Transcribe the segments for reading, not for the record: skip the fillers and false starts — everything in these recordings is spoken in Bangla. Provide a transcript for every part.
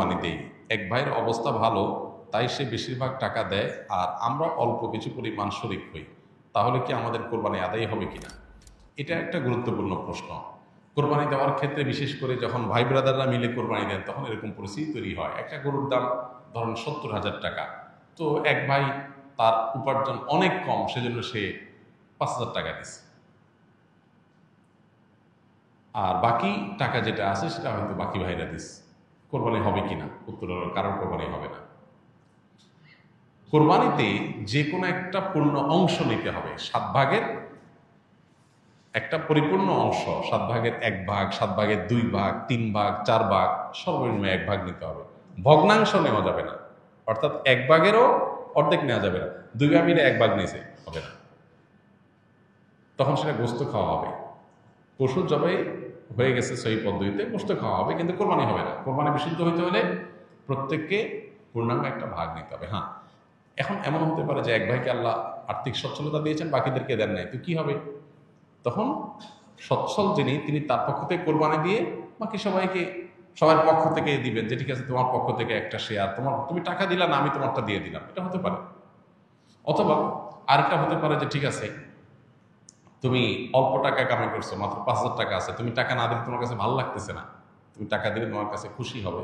কোরবানি দেই, এক ভাইয়ের অবস্থা ভালো তাই সে বেশিরভাগ টাকা দেয় আর আমরা অল্প কিছু পরিমাণ শরিক হই, তাহলে কি আমাদের কোরবানি আদায় হবে কিনা? এটা একটা গুরুত্বপূর্ণ প্রশ্ন। কোরবানি দেওয়ার ক্ষেত্রে বিশেষ করে যখন ভাই ব্রাদাররা মিলে কোরবানি দেন তখন এরকম পরিস্থিতি তৈরি হয়। একটা গরুর দাম ধরুন 70,000 টাকা, তো এক ভাই তার উপার্জন অনেক কম, সেজন্য সে 5,000 টাকা দিচ্ছে, আর বাকি টাকা যেটা আছে সেটা হয়তো বাকি ভাইরা দিচ্ছে। কোরবানি হবে কিনা? উত্তর হলো কারোর কোরবানি হবে না। কোরবানিতে যে কোনো একটা পূর্ণ অংশ নিতে হবে, 7 ভাগের একটা পরিপূর্ণ অংশ, 7 ভাগের 1 ভাগ, 7 ভাগের 2 ভাগ, 3 ভাগ, 4 ভাগ, সর্বনিম্ন 1 ভাগ নিতে হবে। ভগ্নাংশ নেওয়া যাবে না, অর্থাৎ 1 ভাগেরও অর্ধেক নেওয়া যাবে না। 2 ভাগ মিলে 1 ভাগ নিয়েছে হবে না, তখন সেটা গোস্ত খাওয়া হবে। পশু জবাই হয়ে গেছে সেই পদ্ধতিতে গোস্ত খাওয়া হবে, কিন্তু কোরবানি হবে না। কোরবানি বিশুদ্ধ হইতে হলে প্রত্যেককে পূর্ণাঙ্গ একটা ভাগ নিতে হবে। হ্যাঁ, এখন এমন হতে পারে যে এক ভাইকে আল্লাহ আর্থিক সচ্ছলতা দিয়েছেন, বাকিদেরকে দেন নাই, তো কি হবে? তখন সচ্ছল যিনি, তিনি তার পক্ষ থেকে কোরবানি দিয়ে বাকি সবাইকে সবার পক্ষ থেকে দিবেন, যে ঠিক আছে তোমার পক্ষ থেকে একটা শেয়ার, তুমি টাকা দিলা না, আমি তোমারটা দিয়ে দিলাম, এটা হতে পারে। অথবা আরেকটা হতে পারে যে ঠিক আছে তুমি অল্প টাকা কামাই করছো, মাত্র 5,000 টাকা আছে, তুমি টাকা না দিলে তোমার কাছে ভালো লাগতেছে না, তুমি টাকা দিলে তোমার কাছে খুশি হবে,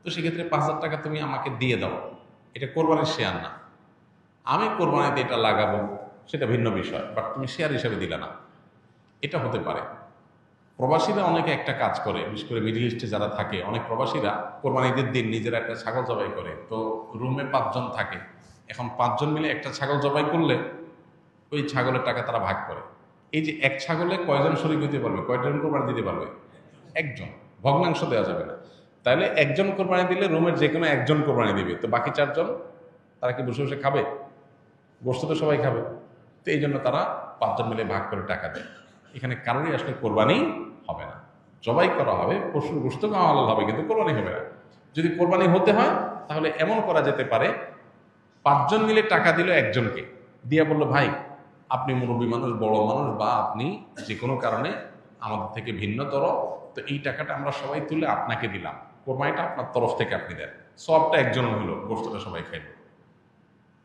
তো সেক্ষেত্রে 5,000 টাকা তুমি আমাকে দিয়ে দাও, এটা কোরবানির শেয়ার না। আমি কোরবানিতে এটা লাগাবো সেটা ভিন্ন বিষয়, বাট তুমি শেয়ার হিসাবে দিলে না, এটা হতে পারে। প্রবাসীরা অনেকে একটা কাজ করে, বিশেষ করে মিডল ইস্টে যারা থাকে, অনেক প্রবাসীরা কোরবানিদের দিন নিজেরা একটা ছাগল জবাই করে। তো রুমে 5 জন থাকে, এখন 5 জন মিলে একটা ছাগল জবাই করলে ওই ছাগলের টাকা তারা ভাগ করে। এই যে এক ছাগলে কয়জন শরীক দিতে পারবে, কয়জন কোরবানি দিতে পারবে? একজন। ভগ্নাংশ দেওয়া যাবে না। তাহলে একজন কোরবানি দিলে রুমের যে কোনো একজন কোরবানি দিবে, তো বাকি 4 জন তারা কি বসে বসে খাবে? গোস্ত তো সবাই খাবে, তো এই জন্য তারা 5 জন মিলে ভাগ করে টাকা দেয়। এখানে কারোরই আসলে কোরবানি হবে না, জবাই করা হবে, পশুর গোস্ত খাওয়া হালাল হবে, কিন্তু কোরবানি হবে না। যদি কোরবানি হতে হয় তাহলে এমন করা যেতে পারে, 5 জন মিলে টাকা দিল একজনকে, দিয়ে বললো ভাই আপনি মুরব্বী মানুষ, বড় মানুষ, বা আপনি যে কোনো কারণে আমাদের থেকে ভিন্নতর, তো এই টাকাটা আমরা সবাই তুলে আপনাকে দিলাম, কোরবানিটা আপনার তরফ থেকে আপনি দেন, সবটা একজন হইলো, গোস্তটা সবাই খাইল।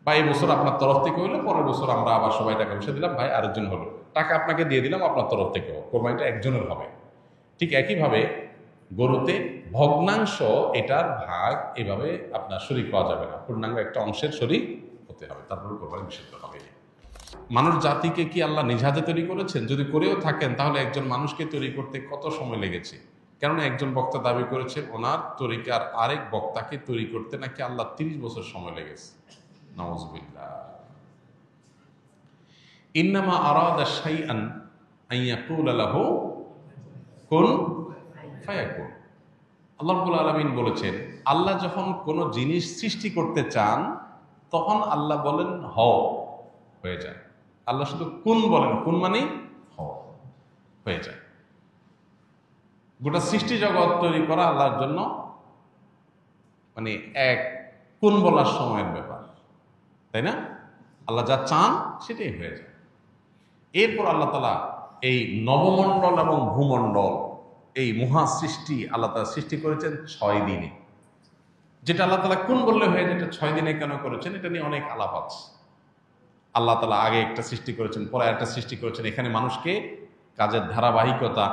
বা এই বছর আপনার তরফ থেকে হইলো, পরের বছর আমরা আবার সবাই টাকা পয়সা দিলাম, ভাই আরেকজন হলো, টাকা আপনাকে দিয়ে দিলাম আপনার তরফ থেকেও, কোরবানিটা একজনের হবে। ঠিক একইভাবে গরুতে ভগ্নাংশ, এটার ভাগ এভাবে আপনার শরীক পাওয়া যাবে না, পূর্ণাঙ্গ একটা অংশের শরীক হতে হবে, তারপরে কোরবানি বিশুদ্ধ হবে। মানুষ জাতিকে কি আল্লাহ নিজ হাতে তৈরি করেছেন? যদি করেও থাকেন তাহলে একজন মানুষকে তৈরি করতে কত সময় লেগেছে? কেননা একজন বক্তা দাবি করেছে ওনার তরিকার আরেক বক্তাকে তৈরি করতে নাকি আল্লাহ 30 বছর সময় লেগেছে। নাউযুবিল্লাহ। ইন্নামা আরাদা শাইআন আন ইয়াকুলা লাহু কুন ফায়াকুন। আল্লাহ রাব্বুল আলামিন বলেছেন, আল্লাহ যখন কোনো জিনিস সৃষ্টি করতে চান তখন আল্লাহ বলেন হও, হয়ে যায়। আল্লাহ শুধু কুন বলেন, কুন মানে হও, হয়ে যায়। গোটা সৃষ্টি জগৎ তৈরি করা আল্লাহর জন্য মানে এক কুন বলার সময়ের ব্যাপার, তাই না? আল্লাহ যা চান সেটাই হয়ে যায়। এরপর আল্লাহ তাআলা এই নবমণ্ডল এবং ভূমণ্ডল, এই মহা সৃষ্টি আল্লাহ তাআলা সৃষ্টি করেছেন 6 দিনে। যেটা আল্লাহ তাআলা কোন বললে হয়ে যায়, এটা 6 দিনে কেন করেছেন, এটা নিয়ে অনেক আলাপ আছে। আল্লাহ তাআলা আগে একটা সৃষ্টি করেছেন, পরে একটা সৃষ্টি করেছেন, এখানে মানুষকে কাজের ধারাবাহিকতা,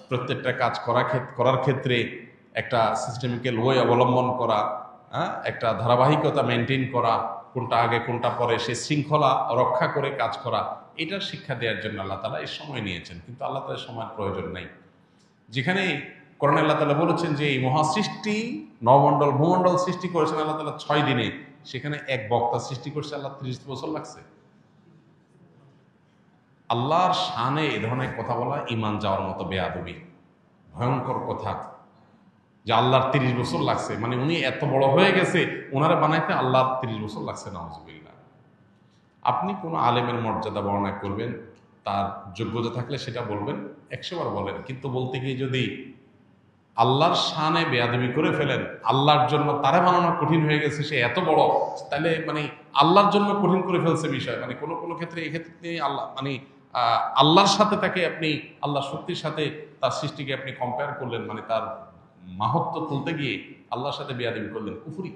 প্রত্যেকটা কাজ করার ক্ষেত্রে একটা সিস্টেমিক্যাল ওয়ে অবলম্বন করা, একটা ধারাবাহিকতা মেনটেন করা, কোনটা আগে কোনটা পরে, সে শৃঙ্খলা রক্ষা করে কাজ করা, এটার শিক্ষা দেওয়ার জন্য আল্লাহ তাআলা এই সময় নিয়েছেন। কিন্তু আল্লাহ তাআলার সময়ের প্রয়োজন নাই। যেখানে কোরআনে আল্লাহ তাআলা বলেছেন যে এই মহাসৃষ্টি নবমণ্ডল ভূমণ্ডল সৃষ্টি করেছেন আল্লাহ তাআলা 6 দিনে, সেখানে এক বক্তা সৃষ্টি করছে আল্লাহ 30 বছর লাগছে। আল্লাহর শানে এ ধরনের কথা বলা ঈমান যাওয়ার মতো বেয়াদবি, ভয়ঙ্কর কথা। যে আল্লাহর 30 বছর লাগছে, মানে উনি এত বড় হয়ে গেছে, ওনারা বানাইতে আল্লাহর 30 বছর লাগছে, নাউযুবিল্লাহ। আপনি কোনো আলেমের মর্যাদা বর্ণনা করবেন, তার যোগ্যতা থাকলে সেটা বলবেন, 100 বার বলেন, কিন্তু বলতে গিয়ে যদি আল্লাহর শানে বেয়াদবি করে ফেলেন, আল্লাহর জন্য তারা বানানো কঠিন হয়ে গেছে, সে এত বড়, তাহলে মানে আল্লাহর জন্য কঠিন করে ফেলছে বিষয়। মানে কোনো কোনো ক্ষেত্রে এক্ষেত্রে আল্লাহ মানে আল্লাহর সাথে তাকে আপনি, আল্লাহ শক্তির সাথে তার সৃষ্টিকে আপনি কম্পেয়ার করলেন, মানে তার মাহাত্ম্য তুলতে গিয়ে আল্লাহর সাথে বেয়াদবি করলেন, কুফরি।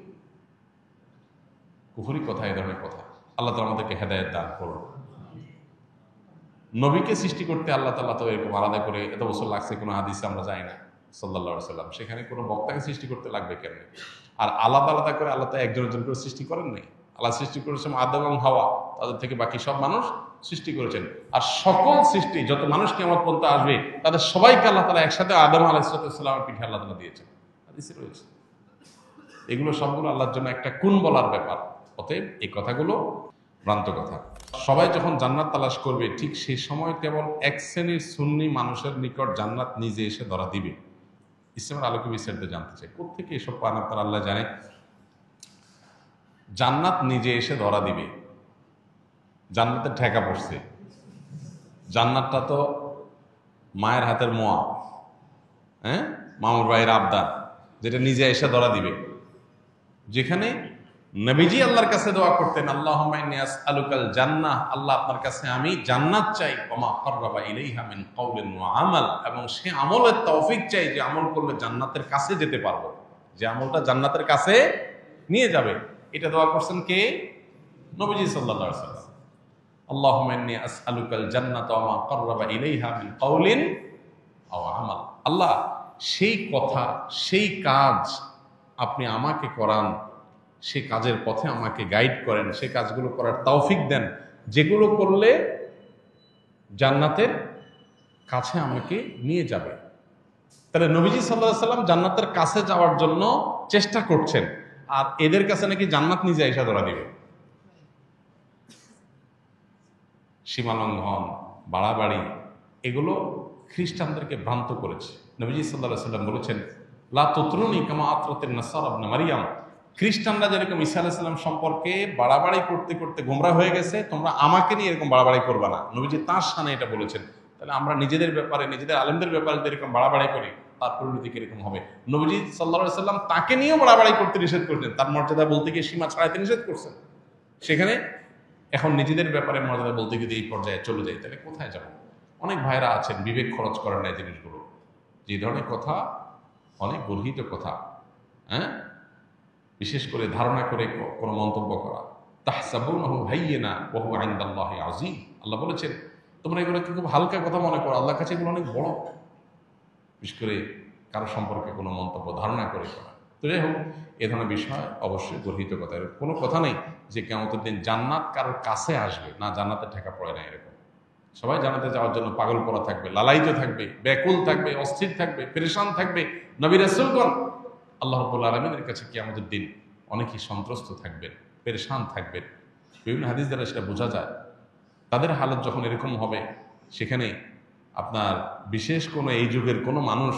কুফরি কথা, এ ধরনের কথা। আল্লাহ তাআলা আমাদেরকে হেদায়েত দান করুন। নবীকে সৃষ্টি করতে আল্লাহ তাআলা তো এরকম আলাদা করে এত বছর লাগছে কোনো হাদিসে আমরা যাই না সাল্লাল্লাহু আলাইহি ওয়াসাল্লাম। সেখানে কোনো বক্তাকে সৃষ্টি করতে লাগবে কেন? আর আলাদা আলাদা করে আল্লাহ তো একজন একজন করে সৃষ্টি করেন নাই। আল্লাহ সৃষ্টি করেছেন আদম এবং হাওয়া, তাদের থেকে বাকি সব মানুষ সৃষ্টি করেছেন। আর সকল সৃষ্টি যত মানুষ কিয়ামত পর্যন্ত আসবে তাদের সবাইকে আল্লাহ তাআলা একসাথে আদম আলাইহিস সালামের পিঠে আল্লাহ তাআলা দিয়েছেন, হাদিসে রয়েছে। এগুলো সবগুলো আল্লাহর জন্য একটা কুন বলার ব্যাপার। অতএব এই কথাগুলো ভ্রান্ত কথা। সবাই যখন জান্নাত তালাশ করবে ঠিক সেই সময় কেবল এক শ্রেণীর সুন্নি মানুষের নিকট জান্নাত নিজে এসে ধরা দিবে। ইসলামের আলোকে বিস্তারিত জানতে চাই, কোথেকে এসব পান আপনার আল্লাহ জানে। জান্নাত নিজে এসে ধরা দিবে, জান্নাতের ঠেকা পড়ছে। জান্নাতটা তো মায়ের হাতের মোয়া, হ্যাঁ, মামুর ভাইয়ের আবদার, যেটা নিজে এসে ধরা দিবে। যেখানে নবীজি আল্লাহর কাছে দোয়া করতেন, আল্লাহুম্মা ইন্নী আসআলুকাল জান্নাহ, আল্লাহ আপনার কাছে আমি জান্নাত চাই, ওয়া মা কাররাবা ইলাইহা মিন কাওলিন ওয়া আমাল, এবং সে আমলের তৌফিক চাই যে আমল করলে জান্নাতের কাছে যেতে পারবো, যে আমলটা জান্নাতের কাছে নিয়ে যাবে। এটা দোয়া করছেন কে? নবীজি সাল্লাল্লাহু আলাইহি ওয়াসাল্লাম। আল্লাহুম্মা ইন্নী আসআলুকাল জান্নাতা ওয়া মা কাররাবা ইলাইহা মিন কাওলিন আও আমাল। আল্লাহ সেই কথা, সেই কাজ আপনি আমাকে করান, সে কাজের পথে আমাকে গাইড করেন, সে কাজগুলো করার তৌফিক দেন যেগুলো করলে জান্নাতের কাছে আমাকে নিয়ে যাবে। তাহলে নবীজি সাল্লাল্লাহু আলাইহি সাল্লাম জান্নাতের কাছে যাওয়ার জন্য চেষ্টা করছেন, আর এদের কাছে নাকি জান্নাত নিজে এসে ধরা দিবে। সীমালঙ্ঘন, বাড়াবাড়ি, এগুলো খ্রিস্টানদেরকে ভ্রান্ত করেছে। নবীজি সাল্লাল্লাহু আলাইহি সাল্লাম বলেছেন, লা তুতরুনি কামা আতরাতিন নাসারা ইবনে মারইয়াম, খ্রিস্টানরা যেরকম ঈসা আলাইহিস সালাম সম্পর্কে বাড়াবাড়ি করতে করতে গোমরা হয়ে গেছে, তোমরা আমাকে নিয়ে এরকম বাড়াবাড়ি করবা না। নবীজি তার শানে এটা বলেছেন। তাহলে আমরা নিজেদের ব্যাপারে, নিজেদের আলেমদের ব্যাপারে যদি এরকম বাড়াবাড়ি করি, তার পরিণতি কিরকম হবে? নবীজি সাল্লাল্লাহু আলাইহি সাল্লাম তাকে নিয়েও বাড়াবাড়ি করতে নিষেধ করছেন, তার মর্যাদা বলতে গিয়ে সীমা ছাড়াইতে নিষেধ করছেন। সেখানে এখন নিজেদের ব্যাপারে মর্যাদা বলতে গিয়ে এই পর্যায়ে চলে যায়, তাহলে কোথায় যাব? অনেক ভাইরা আছেন বিবেক খরচ করেন না এই জিনিসগুলো। যে ধরনের কথা, অনেক গর্হিত কথা, হ্যাঁ, বিশেষ করে ধারণা করে কোনো মন্তব্য করা। তাহসাবুনাহু হাইয়িনা ওয়া হুয়া ইনদাল্লাহি আযীম। আল্লাহ বলেছেন তোমরা এগুলোকে খুব হালকা কথা মনে করো, আল্লাহর কাছে এগুলো অনেক বড়। বিশেষ করে কারো সম্পর্কে কোনো মন্তব্য ধারণা করে করা। তো যাই হোক, এ ধরনের বিষয় অবশ্যই গর্হিত কথা। এর কোনো কথা নেই যে কিয়ামতের দিন জান্নাত কারোর কাছে আসবে না, জান্নাতে ঠেকা পড়ে না এরকম। সবাই জান্নাতে যাওয়ার জন্য পাগল করা থাকবে, লালায়িত থাকবে, ব্যাকুল থাকবে, অস্থির থাকবে, পেরেশান থাকবে। নবী রাসূলগণ আল্লাহ রাব্বুল আলামিনের কাছে কিয়ামতের দিন অনেকেই সন্ত্রস্ত থাকবেন, পেরেশান থাকবেন। বিভিন্ন হাদিস দ্বারা সেটা বোঝা যায়। তাদের হালত যখন এরকম হবে, সেখানে আপনার বিশেষ কোনো এই যুগের কোনো মানুষ